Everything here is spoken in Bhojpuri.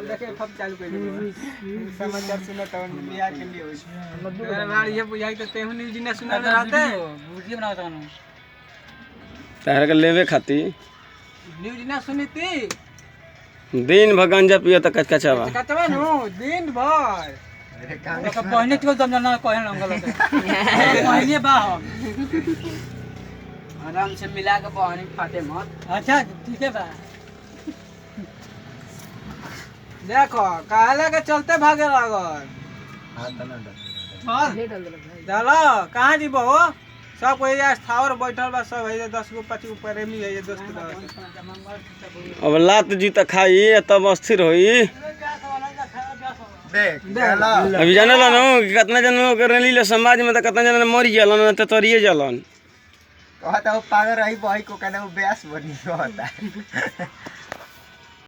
देखे सब चालू कर समाचार सुनत बिहार के लिए ये बुझाई तो तेहू न्यूज ने सुना रहते वीडियो बनावत हनु तार के लेवे खाती न्यूज ने सुनीती दिन भर गांजा पियो त कचकचावा कचवा नु दिन भर का पहले चल दम ना कहन अंगल पहले बा हम आराम से मिला के पानी फाटे मत अच्छा ठीक है बा देखो कहले के चलते भागे लागल चलो कहाँ जीबो सब कोई स्थावर बैठल बा सब है 10 गो 25 ऊपर प्रेमी है दोस्त अब लात जीता खाई तब अस्थिर होई अभी जानल न कितना जन लोग रैली ले समाज में त कितना जन मरी जालन त तरिए जालन कहता पागल रही भाई को कहना ब्यास बनी कहता